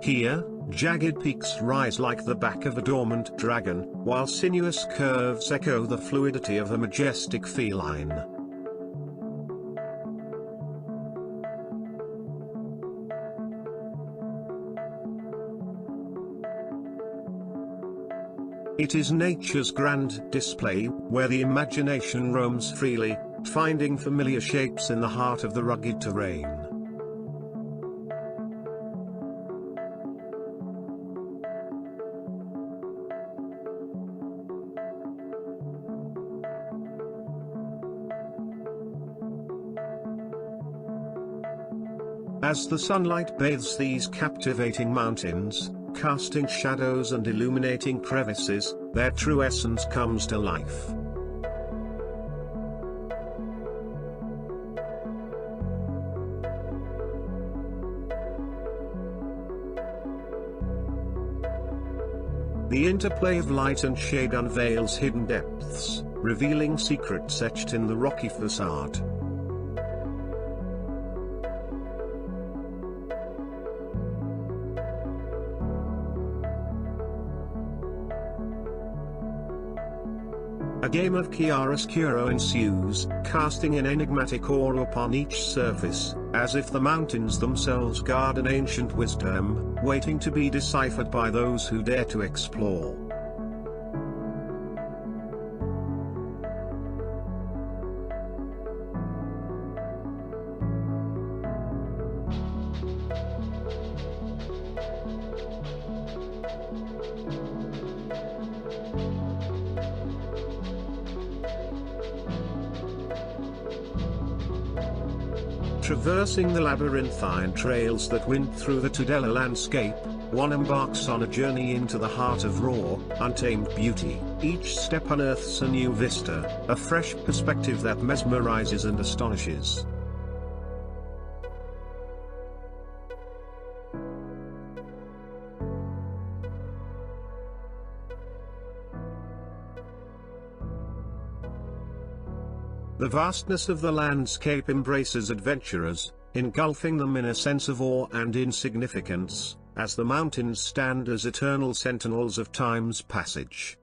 Here, jagged peaks rise like the back of a dormant dragon, while sinuous curves echo the fluidity of a majestic feline. It is nature's grand display, where the imagination roams freely, finding familiar shapes in the heart of the rugged terrain. As the sunlight bathes these captivating mountains, casting shadows and illuminating crevices, their true essence comes to life. The interplay of light and shade unveils hidden depths, revealing secrets etched in the rocky facade. A game of chiaroscuro ensues, casting an enigmatic aura upon each surface, as if the mountains themselves guard an ancient wisdom, waiting to be deciphered by those who dare to explore. Traversing the labyrinthine trails that wind through the Tudela landscape, one embarks on a journey into the heart of raw, untamed beauty. Each step unearths a new vista, a fresh perspective that mesmerizes and astonishes. The vastness of the landscape embraces adventurers, engulfing them in a sense of awe and insignificance, as the mountains stand as eternal sentinels of time's passage.